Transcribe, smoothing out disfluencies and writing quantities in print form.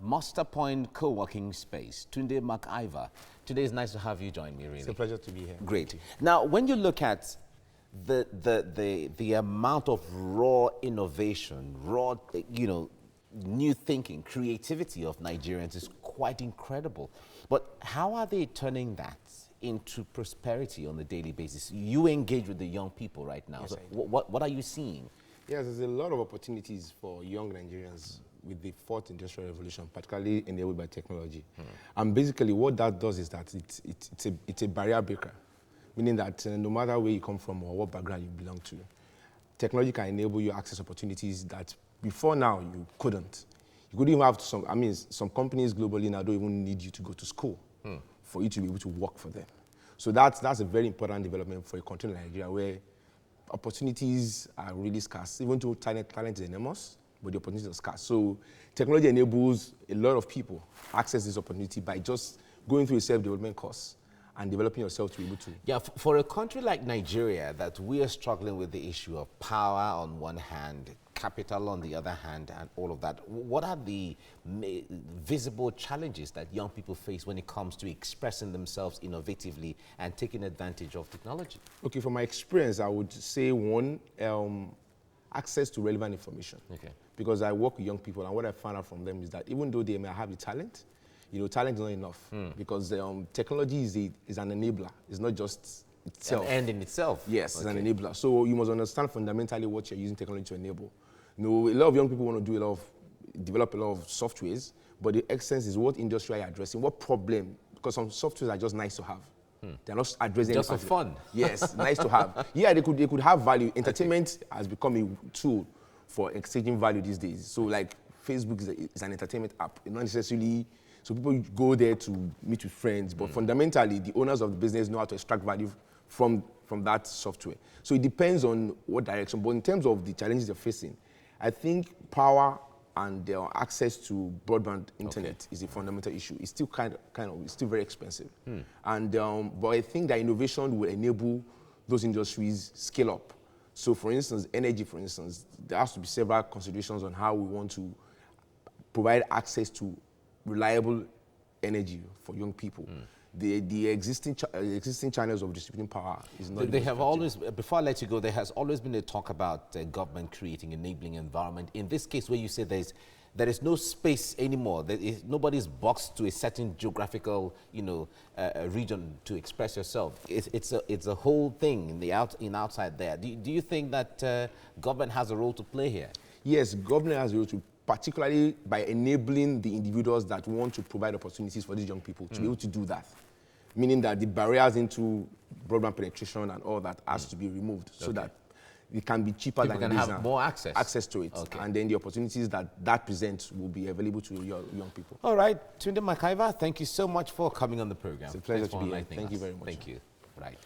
Musterpoint Coworking Space, Tunde McIVER. Today is nice to have you join me, really. It's a pleasure to be here. Great. Now, when you look at the amount of raw innovation, raw, new thinking, creativity of Nigerians is quite incredible. But how are they turning that into prosperity on a daily basis? You engage with the young people right now. Yes, So what are you seeing? Yes, there's a lot of opportunities for young Nigerians with the fourth industrial revolution, particularly enabled by technology. And basically what that does is that it's a barrier breaker, meaning that no matter where you come from or what background you belong to, technology can enable you access opportunities that before now you couldn't. You couldn't even have some companies globally now don't even need you to go to school for you to be able to work for them. So that's a very important development for a country like Nigeria where opportunities are really scarce. Even though talent is enormous, but the opportunities are scarce. So technology enables a lot of people access this opportunity by just going through a self-development course and developing yourself to be able to. Yeah, for a country like Nigeria, that we are struggling with the issue of power on one hand, capital on the other hand, and all of that, what are the visible challenges that young people face when it comes to expressing themselves innovatively and taking advantage of technology? Okay, from my experience, I would say one, access to relevant information. Okay. Because I work with young people, and what I found out from them is that even though they may have the talent, talent is not enough because technology is an enabler. It's not just itself. An end in itself. Yes, okay. It's an enabler. So you must understand fundamentally what you're using technology to enable. A lot of young people want to develop a lot of softwares, but the essence is what industry are you addressing, what problem, because some softwares are just nice to have. They're not addressing just for fun. Yes, nice to have. Yeah, they could have value. Entertainment has become a tool for exchanging value these days. So like Facebook is an entertainment app, not necessarily. So people go there to meet with friends, but fundamentally, the owners of the business know how to extract value from that software. So it depends on what direction. But in terms of the challenges they're facing, I think power and their access to broadband internet is a fundamental issue. It's still it's still very expensive. And but I think that innovation will enable those industries scale up. So for instance, energy, for instance, there has to be several considerations on how we want to provide access to reliable energy for young people. The existing channels of distributing power is not. They have always, before I let you go, there has always been a talk about government creating enabling environment. In this case, where you say there is no space anymore, nobody's boxed to a certain geographical, region to express yourself. It's a whole thing in outside there. Do you think that government has a role to play here? Yes, government has a role to, particularly by enabling the individuals that want to provide opportunities for these young people to be able to do that. Meaning that the barriers into broadband penetration and all that has to be removed so that it can be cheaper people than can it is have now. more access to it. And then the opportunities that presents will be available to young people. All right, Tunde McIVER, thank you so much for coming on the program. It's a pleasure to be here. Thank you very much. Thank you. Right.